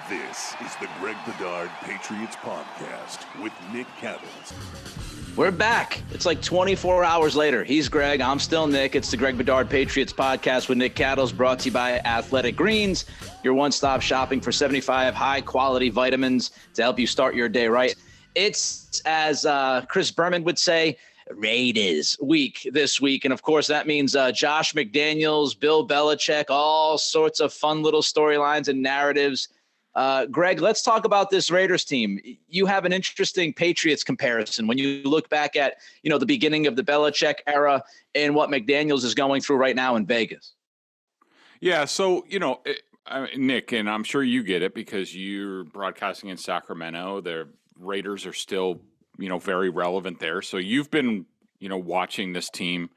This is the Greg Bedard Patriots Podcast with Nick Cattles. We're back. It's like 24 hours later. He's Greg. I'm still Nick. It's the Greg Bedard Patriots Podcast with Nick Cattles, brought to you by Athletic Greens, your one-stop shopping for 75 high-quality vitamins to help you start your day right. It's, as Chris Berman would say, Raiders week this week. And, of course, that means Josh McDaniels, Bill Belichick, all sorts of fun little storylines and narratives. Greg, let's talk about this Raiders team. You have an interesting Patriots comparison when you look back at, the beginning of the Belichick era and what McDaniels is going through right now in Vegas. Yeah, so, Nick, and I'm sure you get it because you're broadcasting in Sacramento. The Raiders are still, very relevant there. So you've been, watching this team,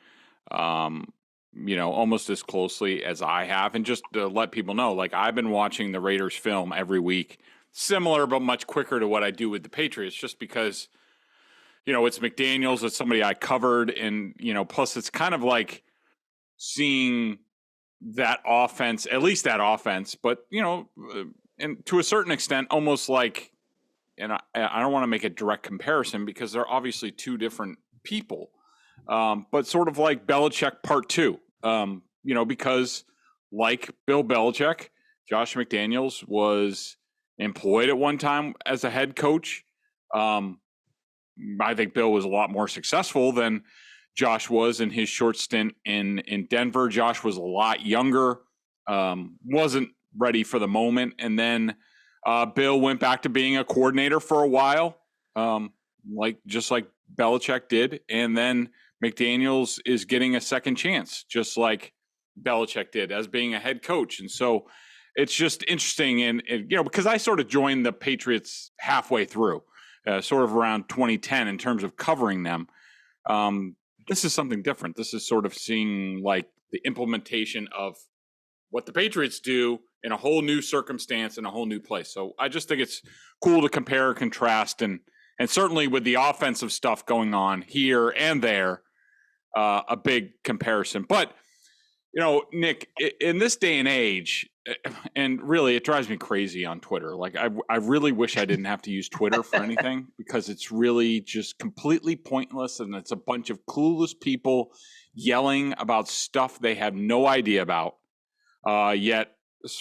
almost as closely as I have. And just to let people know, I've been watching the Raiders film every week, similar but much quicker to what I do with the Patriots, just because, it's McDaniels, it's somebody I covered. And, plus it's kind of like seeing that offense, at least that offense, but, and to a certain extent, almost like, and I don't want to make a direct comparison because they're obviously two different people. But sort of like Belichick part two, because like Bill Belichick, Josh McDaniels was employed at one time as a head coach. I think Bill was a lot more successful than Josh was in his short stint in Denver. Josh was a lot younger, wasn't ready for the moment. And then Bill went back to being a coordinator for a while, just like Belichick did. And then McDaniels is getting a second chance, just like Belichick did, as being a head coach. And so it's just interesting. And because I sort of joined the Patriots halfway through, sort of around 2010 in terms of covering them. This is something different. This is sort of seeing the implementation of what the Patriots do in a whole new circumstance in a whole new place. So I just think it's cool to compare, contrast, and certainly with the offensive stuff going on here and there, a big comparison. But, Nick, in this day and age, and really it drives me crazy on Twitter. I really wish I didn't have to use Twitter for anything because it's really just completely pointless. And it's a bunch of clueless people yelling about stuff they have no idea about. Yet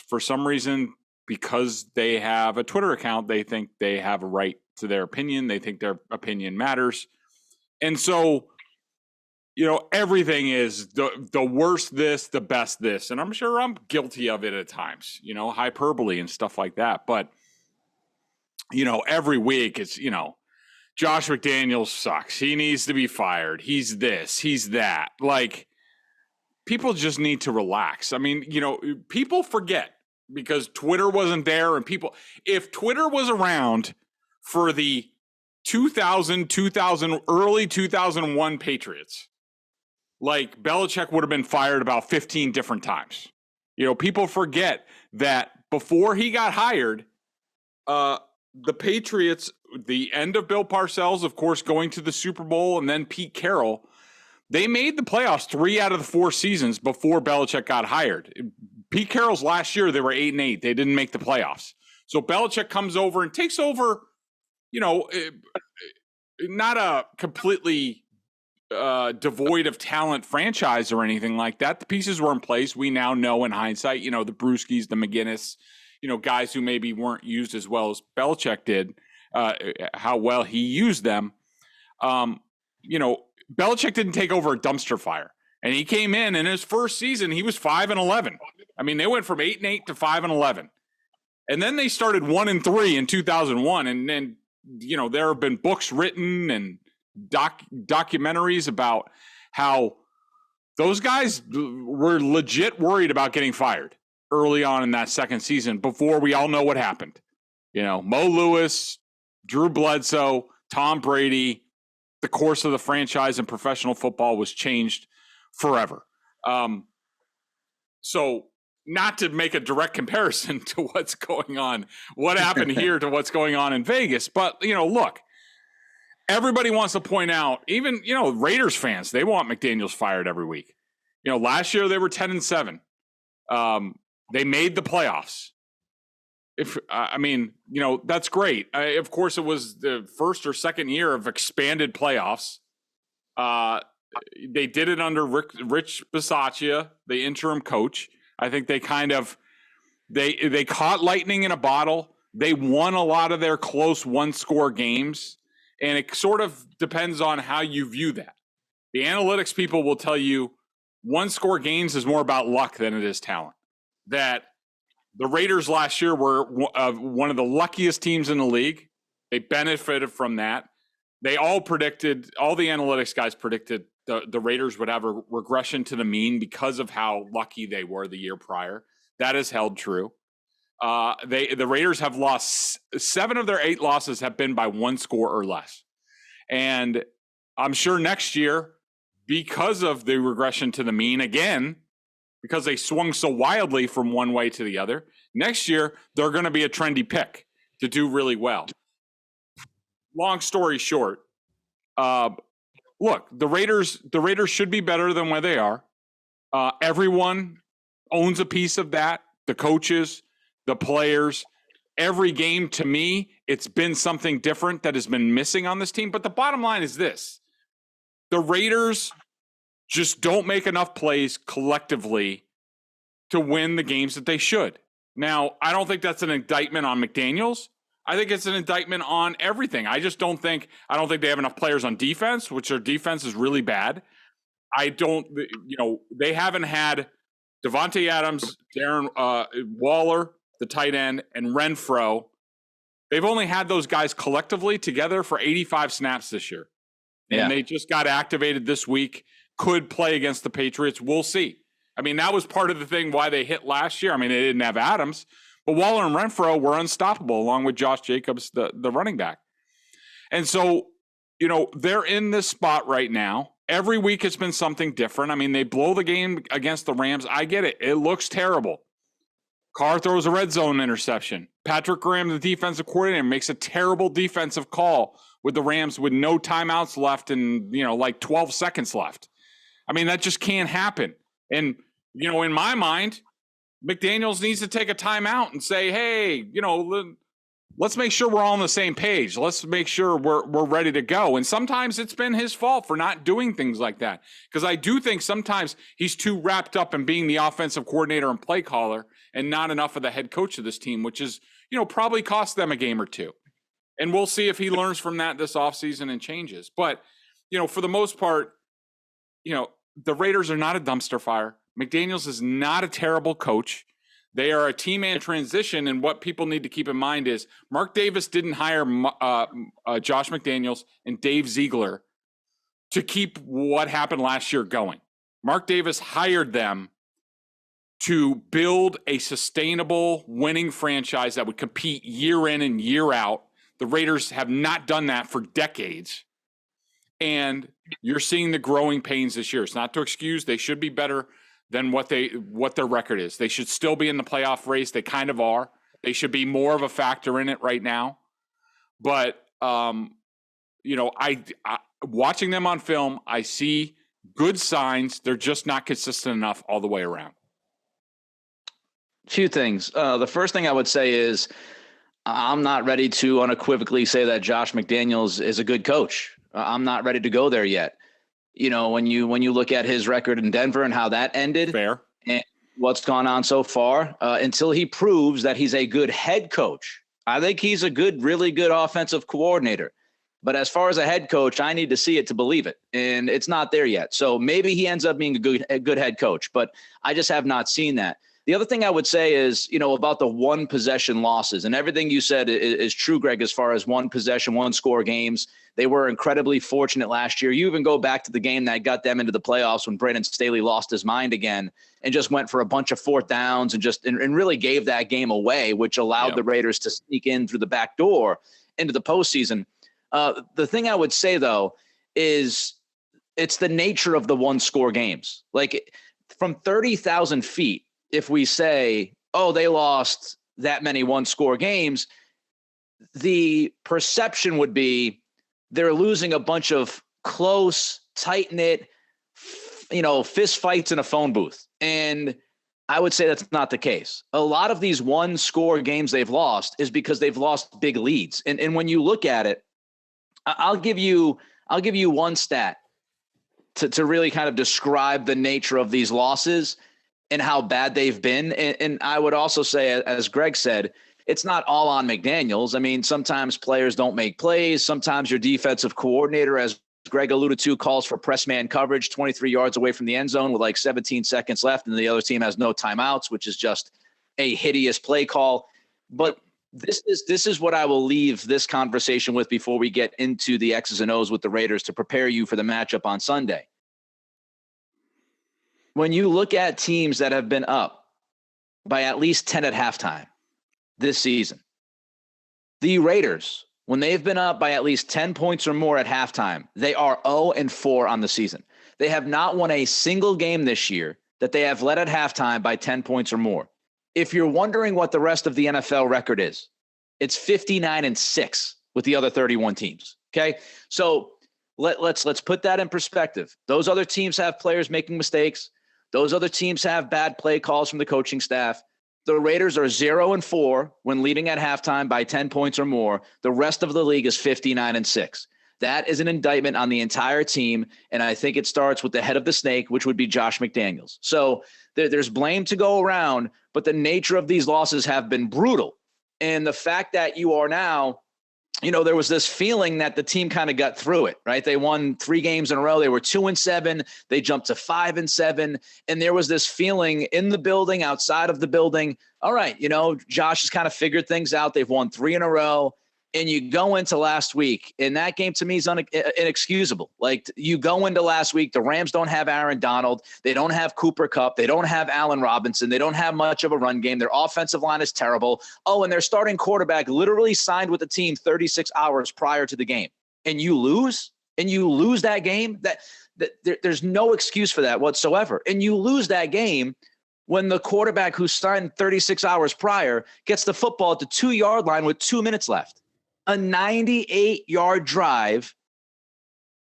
for some reason, because they have a Twitter account, they think they have a right to their opinion. They think their opinion matters. And so, everything is the worst this, the best this. And I'm sure I'm guilty of it at times, hyperbole and stuff like that. But, every week it's, Josh McDaniels sucks. He needs to be fired. He's this, he's that. People just need to relax. I mean, people forget because Twitter wasn't there and if Twitter was around for the 2000, early 2001 Patriots, Belichick would have been fired about 15 different times. People forget that before he got hired, the Patriots, the end of Bill Parcells, of course, going to the Super Bowl, and then Pete Carroll, they made the playoffs 3 out of the 4 seasons before Belichick got hired. Pete Carroll's last year, they were 8-8. They didn't make the playoffs. So Belichick comes over and takes over, not a completely devoid of talent franchise or anything like that. The pieces were in place. We now know in hindsight, the Brewskis, the McGinnis, guys who maybe weren't used as well as Belichick did, how well he used them. Belichick didn't take over a dumpster fire, and he came in his first season, he was 5-11. I mean, they went from 8-8 to 5-11, and then they started 1-3 in 2001. And then, there have been books written and documentaries about how those guys were legit worried about getting fired early on in that second season before we all know what happened. Mo Lewis, Drew Bledsoe, Tom Brady. The course of the franchise in professional football was changed forever. So not to make a direct comparison to what's going on, what happened here to what's going on in Vegas. But, look, everybody wants to point out, even, Raiders fans, they want McDaniels fired every week. Last year they were 10-7. They made the playoffs. that's great. Of course, it was the first or second year of expanded playoffs. They did it under Rich Bisaccia, the interim coach. I think they kind of they caught lightning in a bottle. They won a lot of their close one-score games, and it sort of depends on how you view that. The analytics people will tell you one-score games is more about luck than it is talent. That the Raiders last year were one of the luckiest teams in the league. They benefited from that. All the analytics guys predicted the Raiders would have a regression to the mean because of how lucky they were the year prior. That has held true. The Raiders have lost 7 of their 8 losses have been by 1 score or less. And I'm sure next year, because of the regression to the mean, again, because they swung so wildly from one way to the other, next year they're going to be a trendy pick to do really well. Long story short, look, the Raiders should be better than where they are. Everyone owns a piece of that. The coaches, the players, every game, to me, it's been something different that has been missing on this team. But the bottom line is this: the Raiders just don't make enough plays collectively to win the games that they should. Now, I don't think that's an indictment on McDaniels. I think it's an indictment on everything. I don't think they have enough players on defense, which their defense is really bad. They haven't had Devontae Adams, Darren Waller, the tight end, and Renfro. They've only had those guys collectively together for 85 snaps this year. And they just got activated this week, could play against the Patriots. We'll see. I mean, that was part of the thing why they hit last year. I mean, they didn't have Adams, but Waller and Renfro were unstoppable along with Josh Jacobs, the running back. And so, they're in this spot right now. Every week it's been something different. I mean, they blow the game against the Rams. I get it. It looks terrible. Carr throws a red zone interception. Patrick Graham, the defensive coordinator, makes a terrible defensive call with the Rams with no timeouts left and, 12 seconds left. I mean, that just can't happen. And, in my mind, McDaniels needs to take a timeout and say, hey, let's make sure we're all on the same page. Let's make sure we're ready to go. And sometimes it's been his fault for not doing things like that. Because I do think sometimes he's too wrapped up in being the offensive coordinator and play caller and not enough of the head coach of this team, which is, probably cost them a game or two. And we'll see if he learns from that this offseason and changes. But, for the most part, the Raiders are not a dumpster fire. McDaniels is not a terrible coach. They are a team in transition, and what people need to keep in mind is Mark Davis didn't hire Josh McDaniels and Dave Ziegler to keep what happened last year going. Mark Davis hired them to build a sustainable winning franchise that would compete year in and year out. The Raiders have not done that for decades, and you're seeing the growing pains this year. It's not to excuse. They should be better than what their record is. They should still be in the playoff race. They kind of are. They should be more of a factor in it right now. But, I watching them on film, I see good signs. They're just not consistent enough all the way around. Few things. The first thing I would say is I'm not ready to unequivocally say that Josh McDaniels is a good coach. I'm not ready to go there yet. When you look at his record in Denver and how that ended, fair, and what's gone on so far, until he proves that he's a good head coach, I think he's a really good offensive coordinator. But as far as a head coach, I need to see it to believe it, and it's not there yet. So maybe he ends up being a good head coach, but I just have not seen that. The other thing I would say is, about the one possession losses, and everything you said is true, Greg, as far as one possession, one score games. They were incredibly fortunate last year. You even go back to the game that got them into the playoffs when Brandon Staley lost his mind again and just went for a bunch of fourth downs and really gave that game away, which allowed the Raiders to sneak in through the back door into the postseason. The thing I would say, though, is it's the nature of the one-score games. Like, from 30,000 feet, if we say, oh, they lost that many one-score games, the perception would be they're losing a bunch of close, tight-knit, fist fights in a phone booth. And I would say that's not the case. A lot of these one-score games they've lost is because they've lost big leads. And when you look at it, I'll give you one stat to really kind of describe the nature of these losses and how bad they've been. And I would also say, as Greg said, it's not all on McDaniels. I mean, sometimes players don't make plays. Sometimes your defensive coordinator, as Greg alluded to, calls for press man coverage 23 yards away from the end zone with like 17 seconds left, and the other team has no timeouts, which is just a hideous play call. But this is what I will leave this conversation with before we get into the X's and O's with the Raiders to prepare you for the matchup on Sunday. When you look at teams that have been up by at least 10 at halftime this season, the Raiders, when they've been up by at least 10 points or more at halftime, they are 0-4 on the season. They have not won a single game this year that they have led at halftime by 10 points or more. If you're wondering what the rest of the NFL record is, it's 59-6 with the other 31 teams. Okay. So let's put that in perspective. Those other teams have players making mistakes. Those other teams have bad play calls from the coaching staff. The Raiders are 0-4 when leading at halftime by 10 points or more. The rest of the league is 59-6. That is an indictment on the entire team, and I think it starts with the head of the snake, which would be Josh McDaniels. So there's blame to go around, but the nature of these losses have been brutal. And the fact that you are now, there was this feeling that the team kind of got through it, right? They won 3 games in a row. They were 2-7. They jumped to 5-7. And there was this feeling in the building, outside of the building. All right, Josh has kind of figured things out. They've won 3 in a row. And you go into last week, and that game to me is inexcusable. Like, you go into last week, the Rams don't have Aaron Donald. They don't have Cooper Kupp. They don't have Allen Robinson. They don't have much of a run game. Their offensive line is terrible. Oh, and their starting quarterback literally signed with the team 36 hours prior to the game. And you lose? And you lose that game? There's no excuse for that whatsoever. And you lose that game when the quarterback who signed 36 hours prior gets the football at the 2-yard line with 2 minutes left. A 98-yard drive,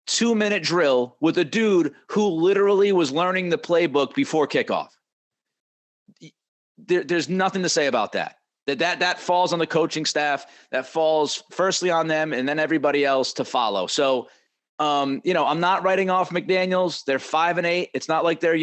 2-minute drill with a dude who literally was learning the playbook before kickoff. There's nothing to say about that. That falls on the coaching staff. That falls firstly on them and then everybody else to follow. So, I'm not writing off McDaniels. They're 5-8. It's not like they're,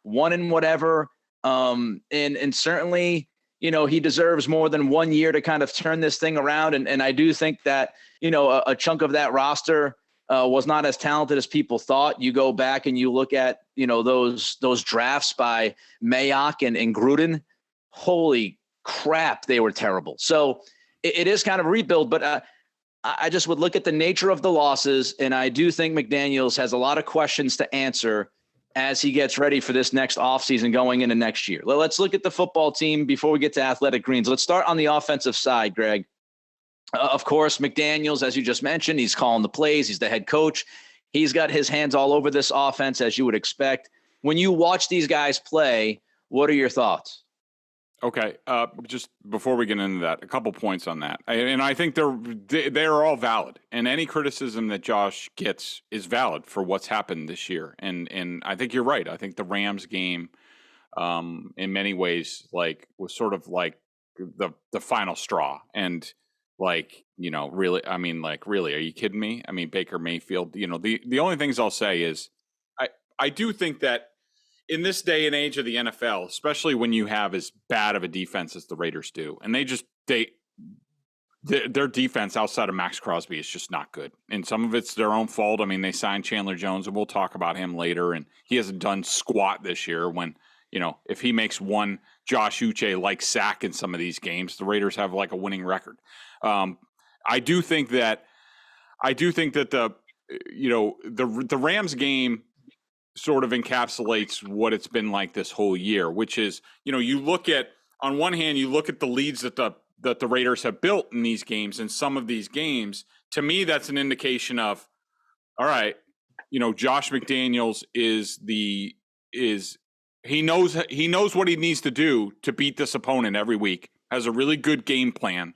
1 and whatever. And certainly, he deserves more than 1 year to kind of turn this thing around. And I do think that, a chunk of that roster was not as talented as people thought. You go back and you look at, those drafts by Mayock and Gruden. Holy crap, they were terrible. So it is kind of a rebuild, but I just would look at the nature of the losses. And I do think McDaniels has a lot of questions to answer as he gets ready for this next offseason going into next year. Let's look at the football team before we get to Athletic Greens. Let's start on the offensive side, Greg. Of course, McDaniels, as you just mentioned, he's calling the plays. He's the head coach. He's got his hands all over this offense, as you would expect. When you watch these guys play, what are your thoughts? Okay, just before we get into that, a couple points on that, and I think they're all valid, and any criticism that Josh gets is valid for what's happened this year, and I think you're right. I think the Rams game, in many ways, was sort of like the final straw, and really, really, are you kidding me? I mean, Baker Mayfield. The only things I'll say is, I do think that in this day and age of the NFL, especially when you have as bad of a defense as the Raiders do, and their defense outside of Max Crosby is just not good. And some of it's their own fault. I mean, they signed Chandler Jones, and we'll talk about him later, and he hasn't done squat this year when, if he makes one Josh Uche-like sack in some of these games, the Raiders have like a winning record. I do think that the Rams game sort of encapsulates what it's been like this whole year, which is, you look at, on one hand, you look at the leads that the Raiders have built in these games, and some of these games, to me, that's an indication of, all right, Josh McDaniels he knows what he needs to do to beat this opponent every week, has a really good game plan,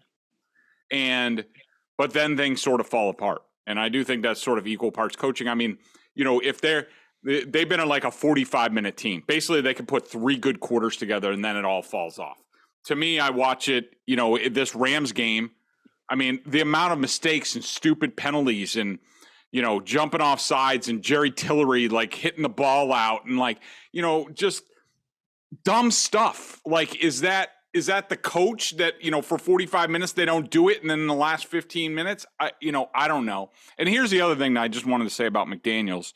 but then things sort of fall apart. And I do think that's sort of equal parts coaching. I mean, if they've been like a 45-minute team. Basically, they can put 3 good quarters together and then it all falls off. To me, I watch it, this Rams game. I mean, the amount of mistakes and stupid penalties and, jumping off sides and Jerry Tillery, like, hitting the ball out and, like, just dumb stuff. Like, is that the coach that, for 45 minutes they don't do it and then in the last 15 minutes, I don't know. And here's the other thing that I just wanted to say about McDaniels.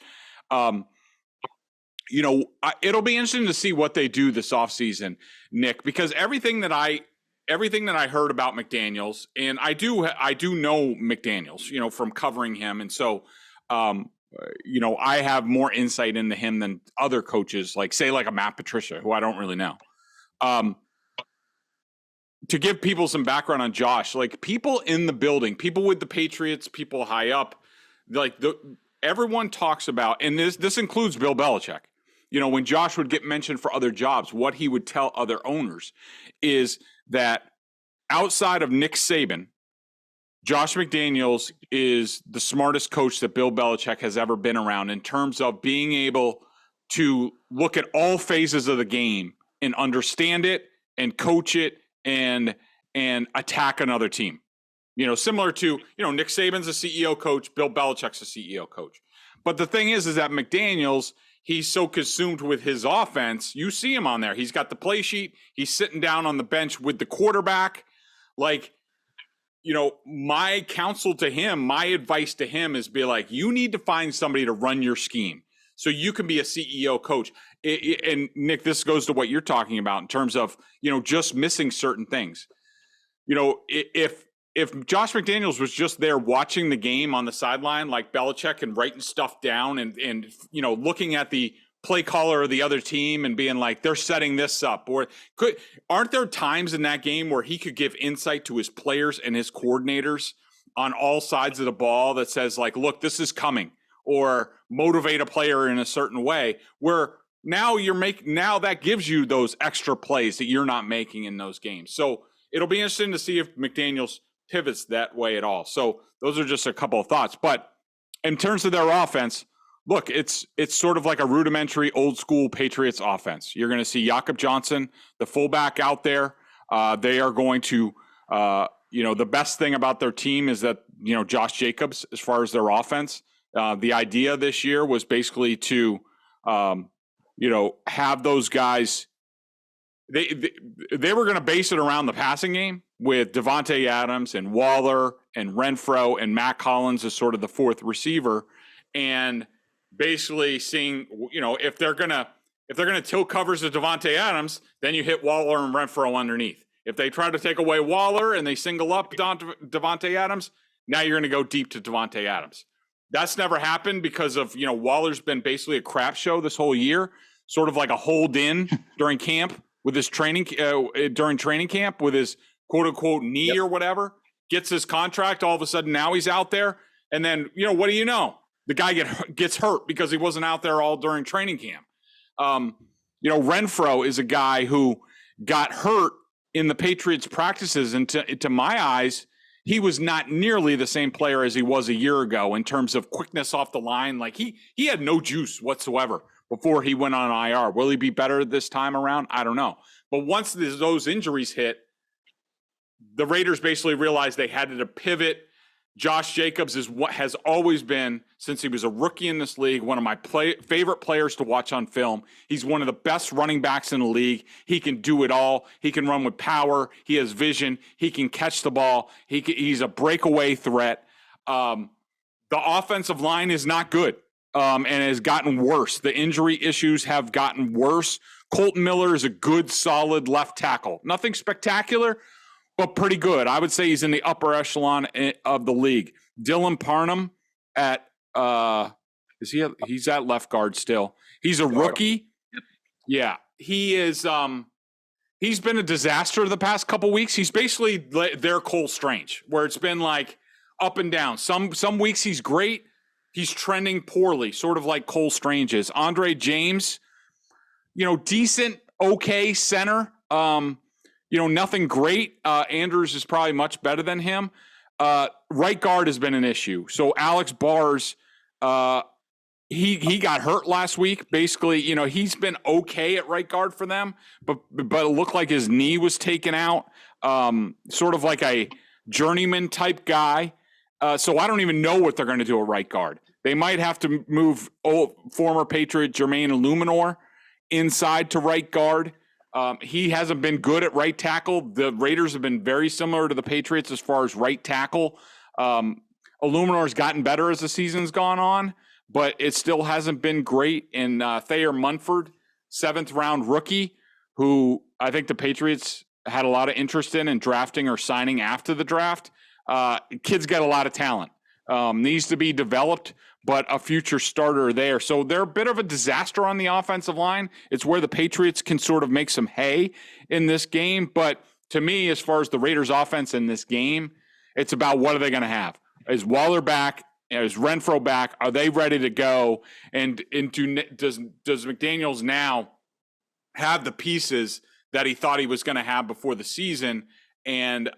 It'll be interesting to see what they do this offseason, Nick, because everything that I heard about McDaniels, and I do know McDaniels, from covering him. And so, I have more insight into him than other coaches, like a Matt Patricia, who I don't really know. To give people some background on Josh, like, people in the building, people with the Patriots, people high up, like, everyone talks about, and this includes Bill Belichick. When Josh would get mentioned for other jobs, what he would tell other owners is that outside of Nick Saban, Josh McDaniels is the smartest coach that Bill Belichick has ever been around in terms of being able to look at all phases of the game and understand it and coach it and attack another team. Similar to, Nick Saban's a CEO coach, Bill Belichick's a CEO coach. But the thing is that McDaniels, he's so consumed with his offense. You see him on there. He's got the play sheet. He's sitting down on the bench with the quarterback. Like, my counsel to him, my advice to him is be like, you need to find somebody to run your scheme so you can be a CEO coach. And Nick, this goes to what you're talking about in terms of, just missing certain things. If Josh McDaniels was just there watching the game on the sideline, like Belichick, and writing stuff down and looking at the play caller of the other team and being like, they're setting this up, or aren't there times in that game where he could give insight to his players and his coordinators on all sides of the ball that says, like, look, this is coming, or motivate a player in a certain way, where now that gives you those extra plays that you're not making in those games. So it'll be interesting to see if McDaniels pivots that way at all. So those are just a couple of thoughts. But in terms of their offense, look, it's sort of like a rudimentary old school Patriots offense. You're going to see Jakob Johnson, the fullback, out there. They are going to, the best thing about their team is that, Josh Jacobs, as far as their offense, the idea this year was basically to, have those guys. They were going to base it around the passing game with Devontae Adams and Waller and Renfro and Matt Collins as sort of the fourth receiver, and basically seeing, if they're gonna tilt covers to Devontae Adams, then you hit Waller and Renfro underneath. If they try to take away Waller and they single up Devontae Adams, now you're going to go deep to Devontae Adams. That's never happened because of, Waller's been basically a crap show this whole year, sort of like a hold in during camp with his during training camp with his quote unquote knee or whatever, gets his contract. All of a sudden now he's out there. And then, what do you know? The guy gets hurt because he wasn't out there all during training camp. Renfro is a guy who got hurt in the Patriots practices. And to my eyes, he was not nearly the same player as he was a year ago in terms of quickness off the line. Like he had no juice whatsoever before he went on IR. Will he be better this time around? I don't know. But once those injuries hit, the Raiders basically realized they had to pivot. Josh Jacobs is what has always been, since he was a rookie in this league, one of my favorite players to watch on film. He's one of the best running backs in the league. He can do it all. He can run with power. He has vision. He can catch the ball. He's a breakaway threat. The offensive line is not good and has gotten worse. The injury issues have gotten worse. Colton Miller is a good, solid left tackle. Nothing spectacular, but pretty good. I would say he's in the upper echelon of the league. Dylan Parham he's at left guard still. He's a rookie. Yeah, he is. He's been a disaster the past couple weeks. He's basically their Cole Strange, where it's been like up and down. Some weeks he's great. He's trending poorly, sort of like Cole Strange is. Andre James, decent, okay center. Nothing great. Andrews is probably much better than him. Right guard has been an issue. So Alex Bars he got hurt last week. Basically, he's been okay at right guard for them, but it looked like his knee was taken out. Sort of like a journeyman type guy. So I don't even know what they're going to do at right guard. They might have to move former Patriot Jermaine Illuminor inside to right guard. He hasn't been good at right tackle. The Raiders have been very similar to the Patriots as far as right tackle. Illuminor's gotten better as the season's gone on, but it still hasn't been great. And Thayer Munford, 7th round rookie, who I think the Patriots had a lot of interest in drafting or signing after the draft. Kid's got a lot of talent. Needs to be developed, but a future starter there. So they're a bit of a disaster on the offensive line. It's where the Patriots can sort of make some hay in this game. But to me, as far as the Raiders offense in this game, it's about what are they going to have? Is Waller back? Is Renfro back? Are they ready to go? And does McDaniels now have the pieces that he thought he was going to have before the season? And,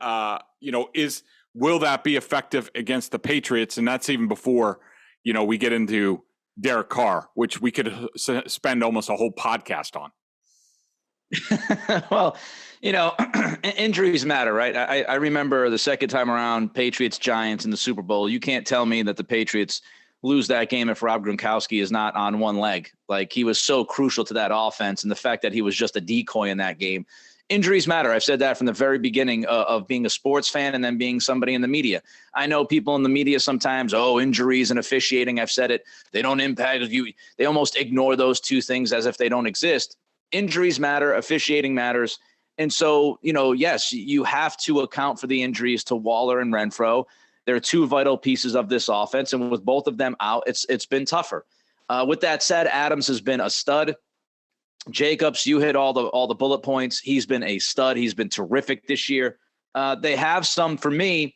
will that be effective against the Patriots? And that's even before, we get into Derek Carr, which we could spend almost a whole podcast on. Well, injuries matter, right? I remember the second time around, Patriots-Giants in the Super Bowl. You can't tell me that the Patriots lose that game if Rob Gronkowski is not on one leg. Like, he was so crucial to that offense, and the fact that he was just a decoy in that game. Injuries matter. I've said that from the very beginning of being a sports fan and then being somebody in the media. I know people in the media sometimes, injuries and officiating, I've said it, they don't impact you. They almost ignore those two things as if they don't exist. Injuries matter. Officiating matters. And so, yes, you have to account for the injuries to Waller and Renfro. They're two vital pieces of this offense. And with both of them out, it's been tougher. With that said, Adams has been a stud. Jacobs, you hit all the bullet points. He's been a stud. He's been terrific this year. They have some play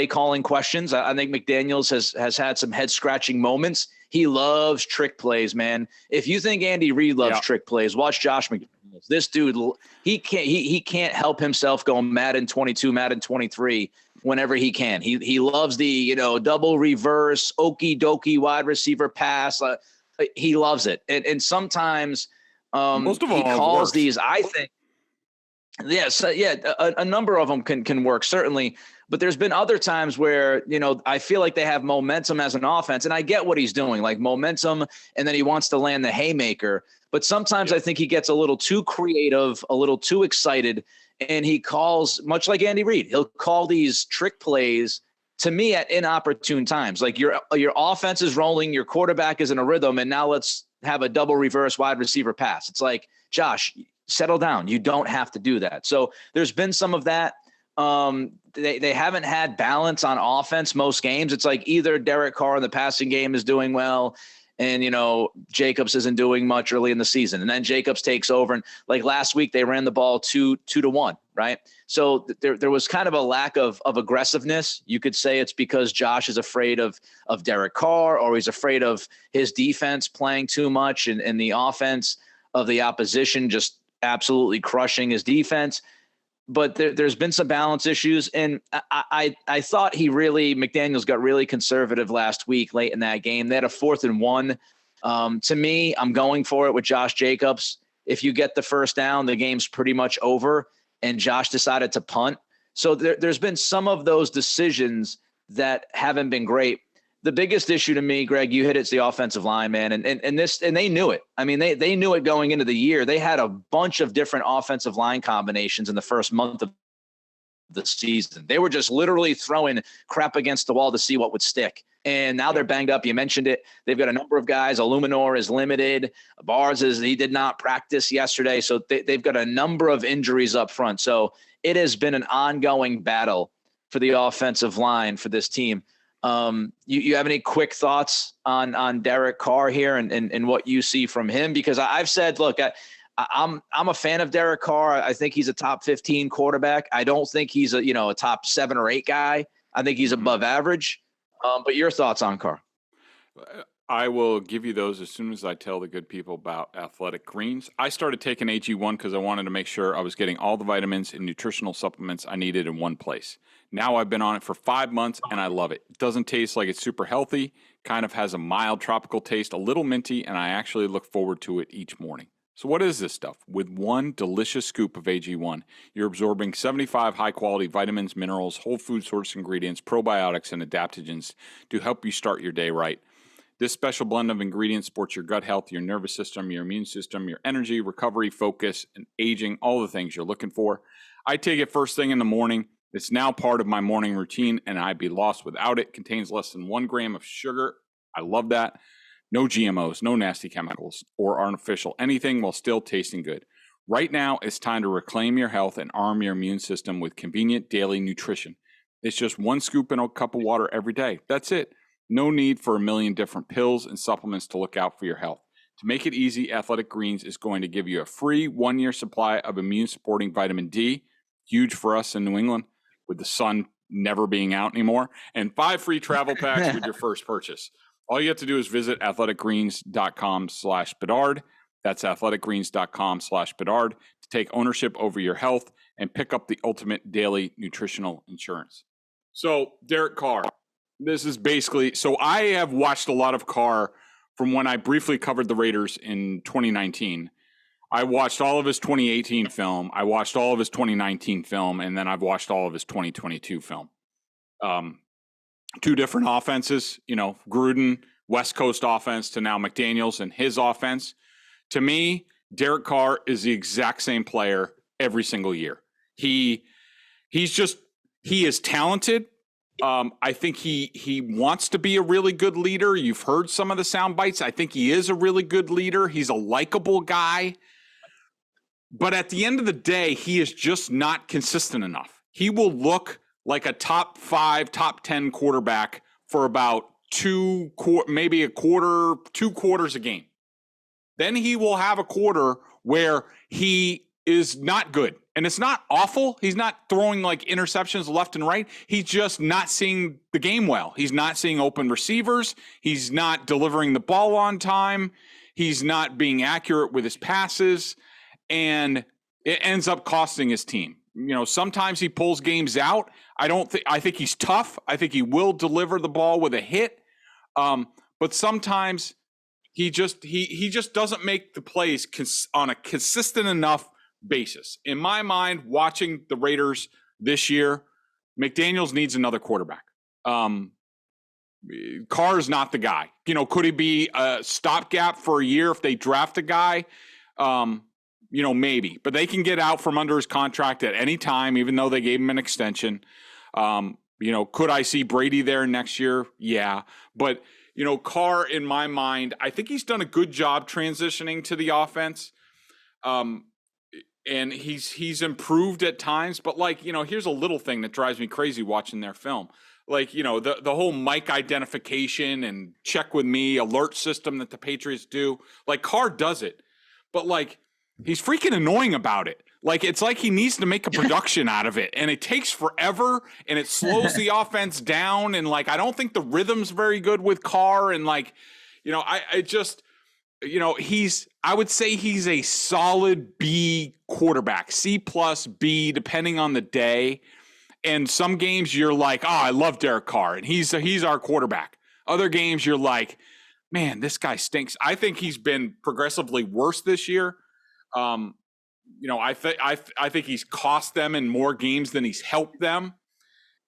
calling questions. I think McDaniels has had some head scratching moments. He loves trick plays, man. If you think Andy Reid loves trick plays, watch Josh McDaniels. This dude, he can't help himself going Madden 22, Madden 23 whenever he can. He loves the double reverse, okie dokie wide receiver pass. He loves it, and sometimes most of all he calls these. I think, a number of them can work certainly. But there's been other times where, I feel like they have momentum as an offense, and I get what he's doing, like momentum, and then he wants to land the haymaker. But sometimes I think he gets a little too creative, a little too excited, and he calls, much like Andy Reid, he'll call these trick plays to me at inopportune times. Like your offense is rolling, your quarterback is in a rhythm, and now let's have a double reverse wide receiver pass. It's like, Josh, settle down. You don't have to do that. So there's been some of that. They haven't had balance on offense most games. It's like either Derek Carr in the passing game is doing well, and Jacobs isn't doing much early in the season, and then Jacobs takes over. And like last week, they ran the ball 2-1, right? So there was kind of a lack of aggressiveness. You could say it's because Josh is afraid of Derek Carr, or he's afraid of his defense playing too much, and the offense of the opposition just absolutely crushing his defense. But there's been some balance issues, and I thought McDaniels got really conservative last week late in that game. They had a 4th and 1. To me, I'm going for it with Josh Jacobs. If you get the first down, the game's pretty much over, and Josh decided to punt. So there's been some of those decisions that haven't been great. The biggest issue to me, Greg, you hit it's the offensive line, man. And they knew it. I mean, they knew it going into the year. They had a bunch of different offensive line combinations in the first month of the season. They were just literally throwing crap against the wall to see what would stick. And now they're banged up. You mentioned it. They've got a number of guys. Illuminor is limited. He did not practice yesterday. So they've got a number of injuries up front. So it has been an ongoing battle for the offensive line for this team. You have any quick thoughts on Derek Carr here and what you see from him? Because I've said, look, I'm a fan of Derek Carr. I think he's a top 15 quarterback. I don't think he's a top 7 or 8 guy. I think he's above average. But your thoughts on Carr? I will give you those as soon as I tell the good people about Athletic Greens. I started taking AG1 because I wanted to make sure I was getting all the vitamins and nutritional supplements I needed in one place. Now I've been on it for 5 months, and I love it. It doesn't taste like it's super healthy, kind of has a mild tropical taste, a little minty, and I actually look forward to it each morning. So what is this stuff? With one delicious scoop of AG1, you're absorbing 75 high-quality vitamins, minerals, whole food source ingredients, probiotics, and adaptogens to help you start your day right. This special blend of ingredients supports your gut health, your nervous system, your immune system, your energy, recovery, focus, and aging, all the things you're looking for. I take it first thing in the morning. It's now part of my morning routine, and I'd be lost without it. Contains less than 1 gram of sugar. I love that. No GMOs, no nasty chemicals, or artificial anything while still tasting good. Right now, it's time to reclaim your health and arm your immune system with convenient daily nutrition. It's just 1 scoop in a cup of water every day. That's it. No need for a million different pills and supplements to look out for your health. To make it easy, Athletic Greens is going to give you a free 1-year supply of immune-supporting vitamin D, huge for us in New England, with the sun never being out anymore, and 5 free travel packs with your first purchase. All you have to do is visit athleticgreens.com/Bedard. That's athleticgreens.com/Bedard to take ownership over your health and pick up the ultimate daily nutritional insurance. So, Derek Carr. This is basically, so I have watched a lot of Carr from when I briefly covered the Raiders in 2019. I watched all of his 2018 film. I watched all of his 2019 film, and then I've watched all of his 2022 film. 2 different offenses, Gruden, West Coast offense to now McDaniels and his offense. To me, Derek Carr is the exact same player every single year. He is talented. I think he wants to be a really good leader. You've heard some of the sound bites. I think he is a really good leader. He's a likable guy. But at the end of the day, he is just not consistent enough. He will look like a top 5, top 10 quarterback for about 2 quarters a game. Then he will have a quarter where he is not good. And it's not awful. He's not throwing like interceptions left and right. He's just not seeing the game well. He's not seeing open receivers. He's not delivering the ball on time. He's not being accurate with his passes. And it ends up costing his team. Sometimes he pulls games out. I think he's tough. I think he will deliver the ball with a hit. But sometimes he just doesn't make the plays on a consistent enough basis. In my mind, watching the Raiders this year, McDaniels needs another quarterback. Carr is not the guy. Could he be a stopgap for a year if they draft a guy? Maybe. But they can get out from under his contract at any time, even though they gave him an extension. Could I see Brady there next year? Yeah. But, Carr, in my mind, I think he's done a good job transitioning to the offense. And he's improved at times, but here's a little thing that drives me crazy watching their film. The whole mic identification and check with me alert system that the Patriots do. Carr does it, but he's freaking annoying about it. It's like he needs to make a production out of it, and it takes forever, and it slows the offense down. And I don't think the rhythm's very good with Carr. And I would say he's a solid B quarterback, C plus B, depending on the day. And some games you're like, oh, I love Derek Carr, and he's our quarterback. Other games you're like, man, this guy stinks. I think he's been progressively worse this year. I think he's cost them in more games than he's helped them.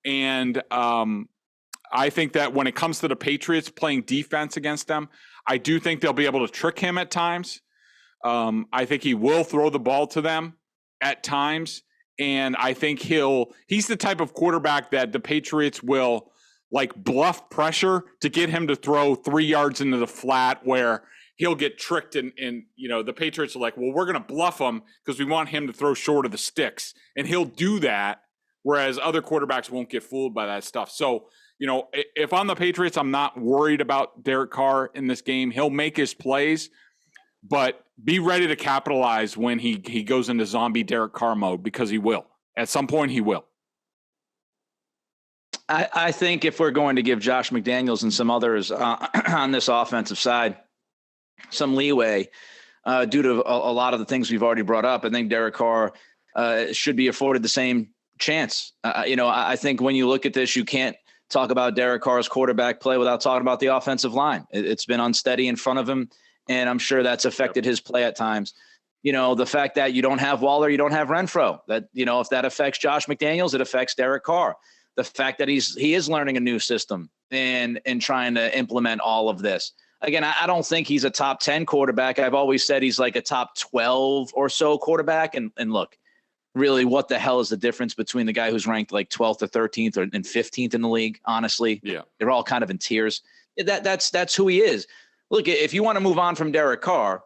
And I think that when it comes to the Patriots playing defense against them, I do think they'll be able to trick him at times. I think he will throw the ball to them at times. And I think he's the type of quarterback that the Patriots will bluff pressure to get him to throw 3 yards into the flat where he'll get tricked. And the Patriots are like, well, we're going to bluff him because we want him to throw short of the sticks. And he'll do that, whereas other quarterbacks won't get fooled by that stuff. So, if I'm the Patriots, I'm not worried about Derek Carr in this game. He'll make his plays, but be ready to capitalize when he goes into zombie Derek Carr mode, because he will. At some point, he will. I think if we're going to give Josh McDaniels and some others on this offensive side some leeway due to a lot of the things we've already brought up, I think Derek Carr should be afforded the same chance. I think when you look at this, you can't talk about Derek Carr's quarterback play without talking about the offensive line. It's been unsteady in front of him, and I'm sure that's affected his play at times. The fact that you don't have Waller, you don't have Renfro, that, if that affects Josh McDaniels, it affects Derek Carr. The fact that he is learning a new system and trying to implement all of this. Again, I don't think he's a top 10 quarterback. I've always said he's like a top 12 or so quarterback. And look, really, what the hell is the difference between the guy who's ranked like 12th or 13th or and 15th in the league? Honestly, yeah, they're all kind of in tiers. That's who he is. Look, if you want to move on from Derek Carr,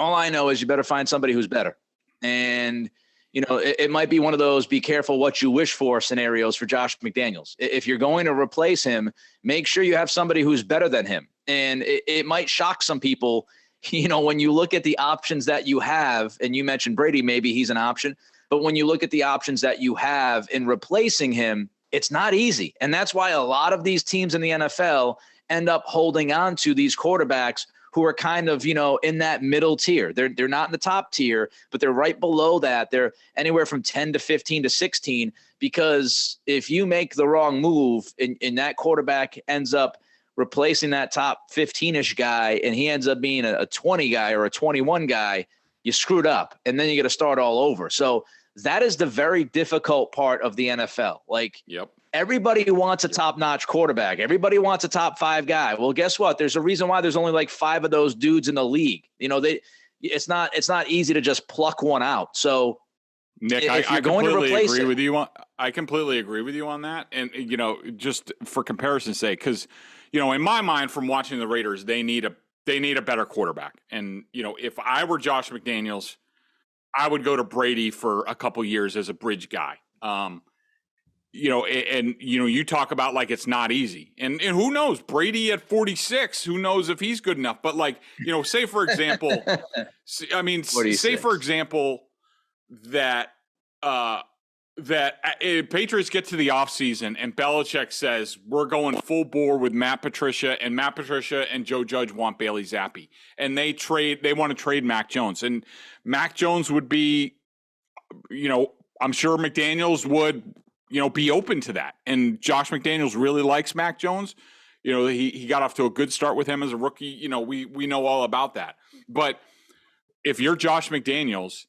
all I know is you better find somebody who's better. And it might be one of those be careful what you wish for scenarios for Josh McDaniels. If you're going to replace him, make sure you have somebody who's better than him. And it might shock some people, when you look at the options that you have, and you mentioned Brady, maybe he's an option, but when you look at the options that you have in replacing him, it's not easy. And that's why a lot of these teams in the NFL end up holding on to these quarterbacks who are kind of, in that middle tier. They're not in the top tier, but they're right below that. They're anywhere from 10 to 15 to 16, because if you make the wrong move and that quarterback ends up replacing that top 15-ish guy and he ends up being a 20 guy or a 21 guy, you screwed up, and then you got to start all over. So that is the very difficult part of the NFL. Everybody wants a top-notch quarterback. Everybody wants a top 5 guy. Well, guess what? There's a reason why there's only like 5 of those dudes in the league. It's not easy to just pluck one out. So, Nick, I completely agree with you on that. And just for comparison's sake, because in my mind, from watching the Raiders, they need a better quarterback. And if I were Josh McDaniels, I would go to Brady for a couple years as a bridge guy. You talk about like it's not easy, and who knows, Brady at 46, who knows if he's good enough. But say for example, say for example that Patriots get to the offseason and Belichick says we're going full bore with Matt Patricia and Joe Judge want Bailey Zappi, and they want to trade Mac Jones, and Mac Jones would be, I'm sure McDaniels would, be open to that. And Josh McDaniels really likes Mac Jones. He got off to a good start with him as a rookie. We know all about that. But if you're Josh McDaniels,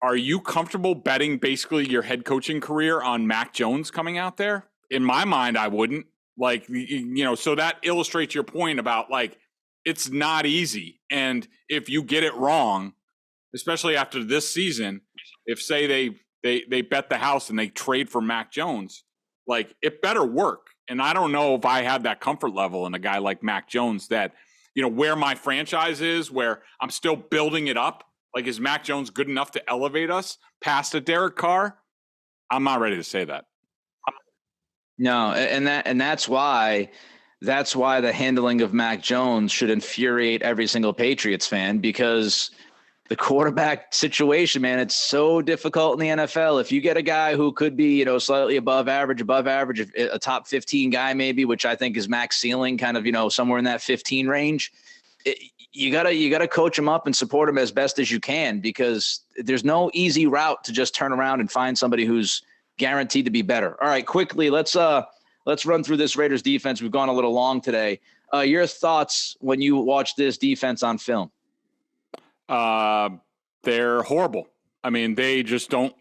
are you comfortable betting basically your head coaching career on Mac Jones coming out there? In my mind, I wouldn't. So that illustrates your point about it's not easy. And if you get it wrong, especially after this season, if say they bet the house and they trade for Mac Jones, it better work. And I don't know if I have that comfort level in a guy like Mac Jones that, where my franchise is, where I'm still building it up. Is Mac Jones good enough to elevate us past a Derek Carr? I'm not ready to say that. No, and that's why the handling of Mac Jones should infuriate every single Patriots fan, because the quarterback situation, man, it's so difficult in the NFL. If you get a guy who could be, slightly above average, a top 15 guy maybe, which I think is Mac's ceiling, kind of, somewhere in that 15 range, you gotta coach him up and support him as best as you can, because there's no easy route to just turn around and find somebody who's guaranteed to be better. All right, quickly, let's run through this Raiders defense. We've gone a little long today. Your thoughts when you watch this defense on film? They're horrible. I mean, they don't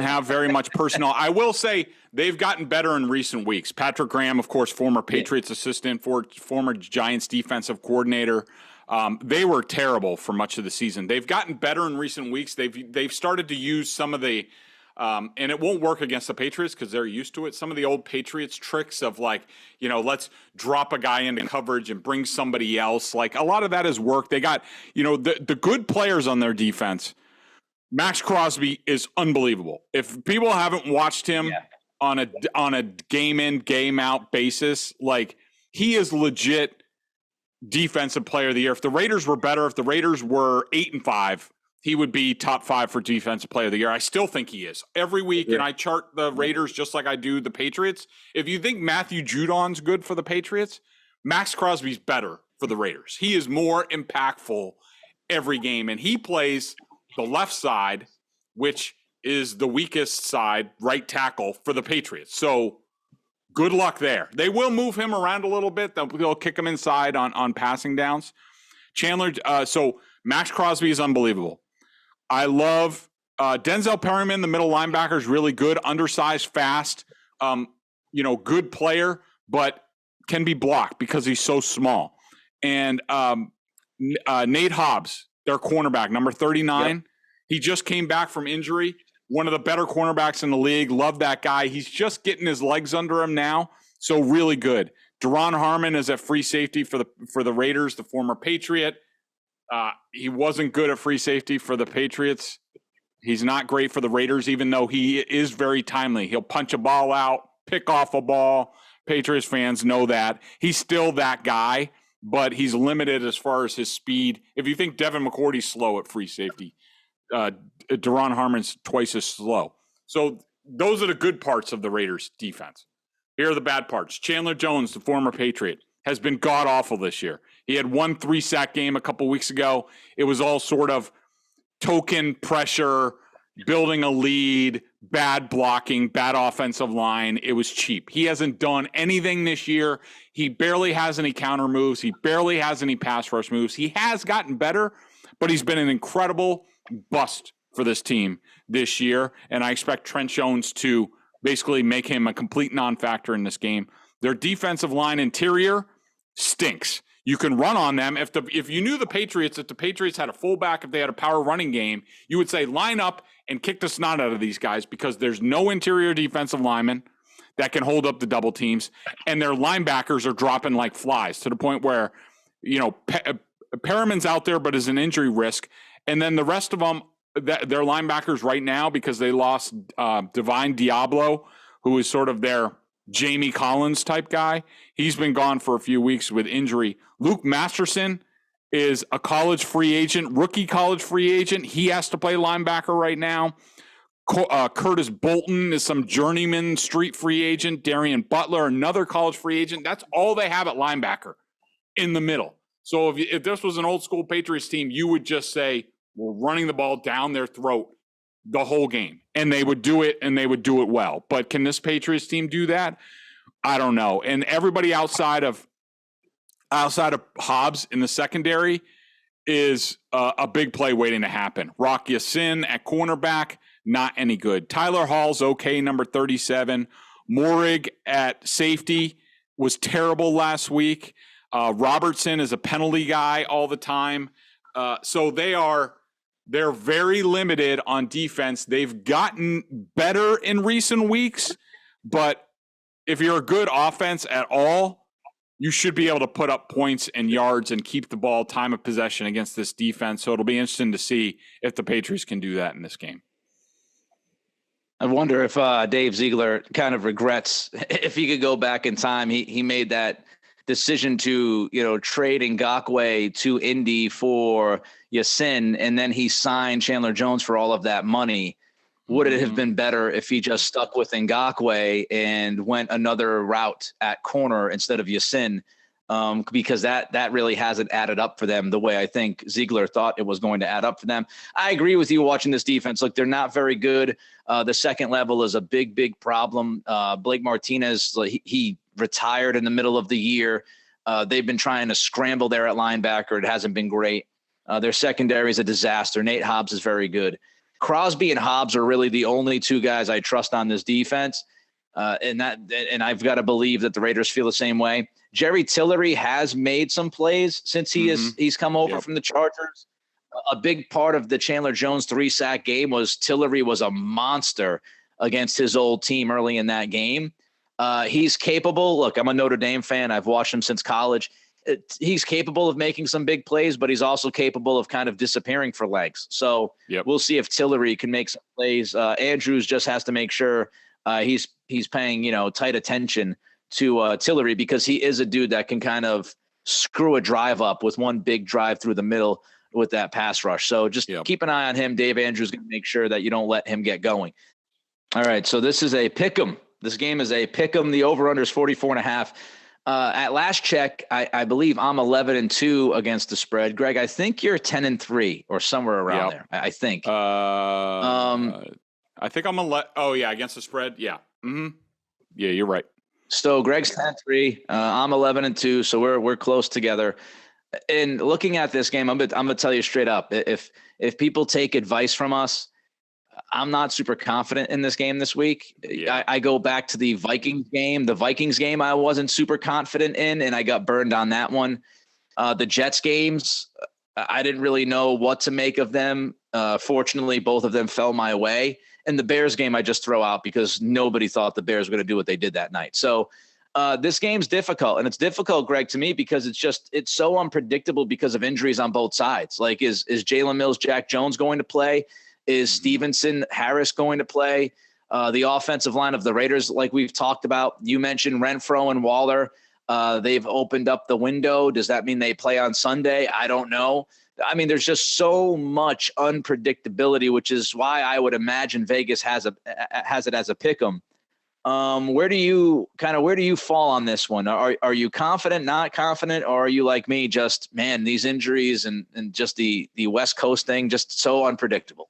have very much personnel. I will say they've gotten better in recent weeks. Patrick Graham, of course, former Patriots assistant, former Giants defensive coordinator. They were terrible for much of the season. They've gotten better in recent weeks. They've started to use some of the, and it won't work against the Patriots because they're used to it. Some of the old Patriots tricks of let's drop a guy into coverage and bring somebody else. A lot of that has worked. They got, the good players on their defense. Max Crosby is unbelievable. If people haven't watched him on a game in, game out basis, he is legit defensive player of the year. If the Raiders were better, if the Raiders were 8-5, he would be top 5 for defensive player of the year. I still think he is. Every week, and I chart the Raiders just like I do the Patriots. If you think Matthew Judon's good for the Patriots, Max Crosby's better for the Raiders. He is more impactful every game, and he plays the left side, which is the weakest side, right tackle for the Patriots. So good luck there. They will move him around a little bit. They'll kick him inside on passing downs. Chandler, so Max Crosby is unbelievable. I love Denzel Perryman, the middle linebacker, is really good, undersized, fast, good player, but can be blocked because he's so small. And Nate Hobbs, their cornerback, number 39, yep. He just came back from injury. One of the better cornerbacks in the league. Love that guy. He's just getting his legs under him now, so really good. Deron Harmon is at free safety for the Raiders, the former Patriot. He wasn't good at free safety for the Patriots. He's not great for the Raiders, even though he is very timely. He'll punch a ball out, pick off a ball. Patriots fans know that. He's still that guy, but he's limited as far as his speed. If you think Devin McCourty's slow at free safety, Deron Harmon's twice as slow. So those are the good parts of the Raiders' defense. Here are the bad parts. Chandler Jones, the former Patriot, has been god-awful this year. He had 1 3-sack game a couple weeks ago. It was all sort of token pressure, building a lead, bad blocking, bad offensive line. It was cheap. He hasn't done anything this year. He barely has any counter moves. He barely has any pass rush moves. He has gotten better, but he's been an incredible bust for this team this year, and I expect Trent Jones to basically make him a complete non-factor in this game. Their defensive line interior stinks. You can run on them. If you knew if the Patriots had a fullback, if they had a power running game, you would say line up and kick the snot out of these guys because there's no interior defensive lineman that can hold up the double teams, and their linebackers are dropping like flies to the point where, Perriman's out there but is an injury risk, and then the rest of them, their linebackers right now, because they lost Divine Diablo, who is sort of their Jamie Collins type guy. He's been gone for a few weeks with injury. Luke Masterson is a rookie college free agent. He has to play linebacker right now. Curtis Bolton is some journeyman street free agent. Darian Butler, another college free agent. That's all they have at linebacker in the middle. So if this was an old school Patriots team, you would just say, we're running the ball down their throat the whole game. And they would do it, and they would do it well. But can this Patriots team do that? I don't know. And everybody outside of Hobbs in the secondary is a big play waiting to happen. Rock Ya-Sin at cornerback, not any good. Tyler Hall's okay, number 37. Morig at safety was terrible last week. Robertson is a penalty guy all the time. So they're very limited on defense. They've gotten better in recent weeks, but if you're a good offense at all, you should be able to put up points and yards and keep the ball time of possession against this defense. So it'll be interesting to see if the Patriots can do that in this game. I wonder if Dave Ziegler kind of regrets if he could go back in time. He made that decision to, trade Ngakoue to Indy for Ya-Sin, and then he signed Chandler Jones for all of that money. Would it have been better if he just stuck with Ngakoue and went another route at corner instead of Ya-Sin? Because that really hasn't added up for them the way I think Ziegler thought it was going to add up for them. I agree with you watching this defense. Look, they're not very good. The second level is a big, big problem. Blake Martinez, he retired in the middle of the year. They've been trying to scramble there at linebacker. It hasn't been great. Their secondary is a disaster. Nate Hobbs is very good. Crosby and Hobbs are really the only two guys I trust on this defense. And I've got to believe that the Raiders feel the same way. Jerry Tillery has made some plays since he's come over from the Chargers. A big part of the Chandler Jones 3-sack game was Tillery was a monster against his old team early in that game. He's capable. Look, I'm a Notre Dame fan. I've watched him since college. He's capable of making some big plays, but he's also capable of kind of disappearing for legs. So we'll see if Tillery can make some plays. Andrews just has to make sure he's paying, tight attention to Tillery, because he is a dude that can kind of screw a drive up with one big drive through the middle. with that pass rush. So just keep an eye on him. Dave Andrews going to make sure that you don't let him get going. All right. So this is a pick'em. This game is a pick'em. The over-under is 44.5. At last check, I believe I'm 11-2 against the spread. Greg, I think you're 10-3 or somewhere around there. I think. I think I'm against the spread. Yeah. Mm-hmm. Yeah, you're right. So Greg's 10-3. I'm 11-2. So we're close together. And looking at this game, I'm gonna tell you straight up. If people take advice from us, I'm not super confident in this game this week. Yeah. I go back to the Vikings game. The Vikings game I wasn't super confident in, and I got burned on that one. The Jets games, I didn't really know what to make of them. Fortunately, both of them fell my way. And the Bears game I just throw out because nobody thought the Bears were going to do what they did that night. So this game's difficult. And it's difficult, Greg, to me because it's so unpredictable because of injuries on both sides. Like is Jalen Mills, Jack Jones going to play? Is Stevenson, Harris going to play? The offensive line of the Raiders, like we've talked about, you mentioned Renfro and Waller. They've opened up the window. Does that mean they play on Sunday? I don't know. I mean, there's just so much unpredictability, which is why I would imagine Vegas has it as a pick'em. Where do you fall on this one? Are you confident, not confident, or are you like me, just man, these injuries and just the West Coast thing, just so unpredictable?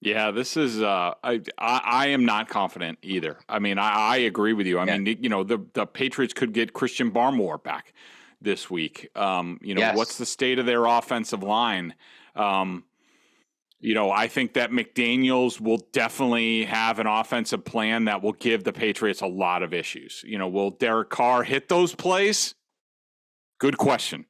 Yeah, this is I am not confident either. I mean, I agree with you. I mean, the Patriots could get Christian Barmore back this week. What's the state of their offensive line? I think that McDaniels will definitely have an offensive plan that will give the Patriots a lot of issues. Will Derek Carr hit those plays? Good question.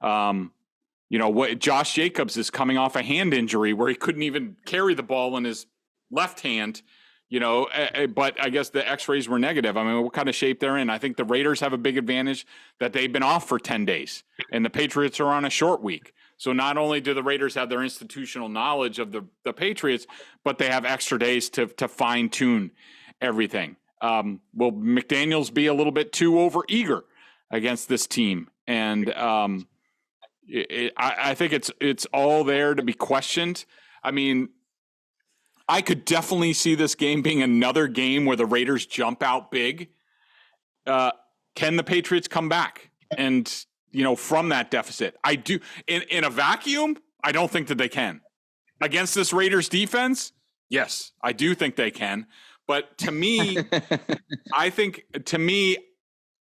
What Josh Jacobs is coming off a hand injury where he couldn't even carry the ball in his left hand, but I guess the x-rays were negative. I mean, what kind of shape they're in? I think the Raiders have a big advantage that they've been off for 10 days and the Patriots are on a short week. So not only do the Raiders have their institutional knowledge of the Patriots, but they have extra days to fine tune everything. Will McDaniels be a little bit too over-eager against this team? And, I think it's all there to be questioned. I mean, I could definitely see this game being another game where the Raiders jump out big. Can the Patriots come back and, from that deficit? I do. In a vacuum, I don't think that they can. Against this Raiders defense, yes, I do think they can. But to me,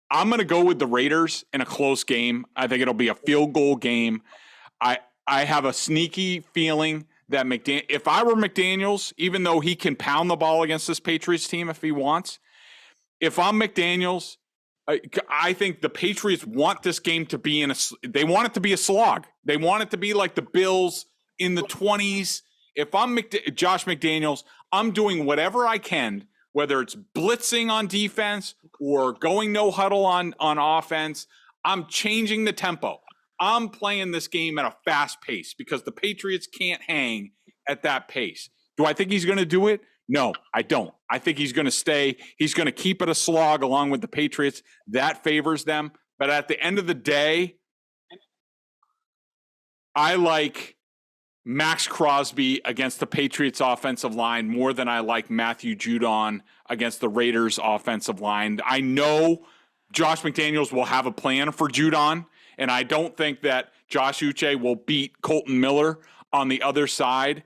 I'm going to go with the Raiders in a close game. I think it'll be a field goal game. I have a sneaky feeling that if I were McDaniels, even though he can pound the ball against this Patriots team if he wants, if I'm McDaniels, I think the Patriots want this game to be they want it to be a slog. They want it to be like the Bills in the 20s. If I'm Josh McDaniels, I'm doing whatever I can, whether it's blitzing on defense or going no huddle on offense. I'm changing the tempo. I'm playing this game at a fast pace because the Patriots can't hang at that pace. Do I think he's going to do it? No, I don't. I think he's going to stay. He's going to keep it a slog along with the Patriots. That favors them. But at the end of the day, I like Max Crosby against the Patriots offensive line more than I like Matthew Judon against the Raiders offensive line. I know Josh McDaniels will have a plan for Judon, and I don't think that Josh Uche will beat Colton Miller on the other side.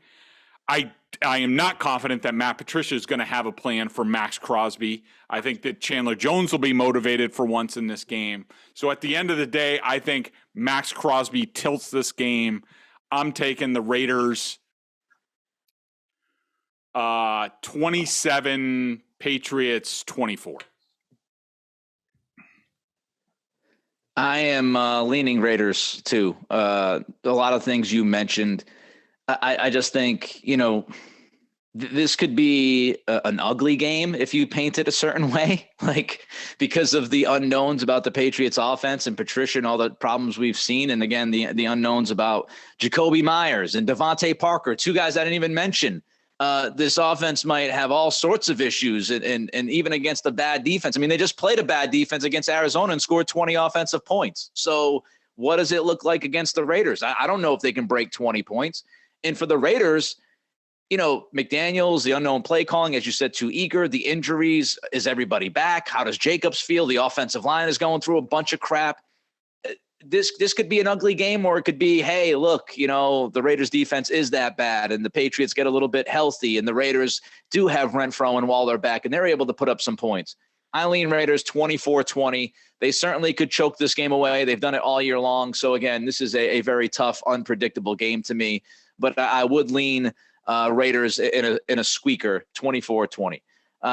I am not confident that Matt Patricia is going to have a plan for Max Crosby. I think that Chandler Jones will be motivated for once in this game. So at the end of the day, I think Max Crosby tilts this game. I'm taking the Raiders 27, Patriots 24. I am leaning Raiders too. A lot of things you mentioned. I just think, this could be an ugly game if you paint it a certain way, like because of the unknowns about the Patriots offense and Patricia and all the problems we've seen. And again, the unknowns about Jacoby Myers and Devontae Parker, two guys I didn't even mention. This offense might have all sorts of issues and even against a bad defense. I mean, they just played a bad defense against Arizona and scored 20 offensive points. So what does it look like against the Raiders? I don't know if they can break 20 points. And for the Raiders, McDaniels, the unknown play calling, as you said, too eager. The injuries, is everybody back? How does Jacobs feel? The offensive line is going through a bunch of crap. This could be an ugly game, or it could be, hey, look, the Raiders defense is that bad and the Patriots get a little bit healthy and the Raiders do have Renfro and Waller back and they're able to put up some points. I lean Raiders 24-20. They certainly could choke this game away. They've done it all year long. So again, this is a very tough, unpredictable game to me, but I would lean Raiders in a squeaker, 24-20.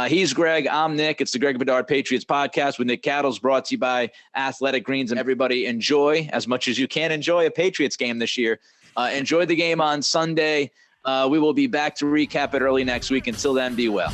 He's Greg. I'm Nick. It's the Greg Bedard Patriots Podcast with Nick Cattles, brought to you by Athletic Greens. And everybody enjoy, as much as you can, enjoy a Patriots game this year. Enjoy the game on Sunday. We will be back to recap it early next week. Until then, be well.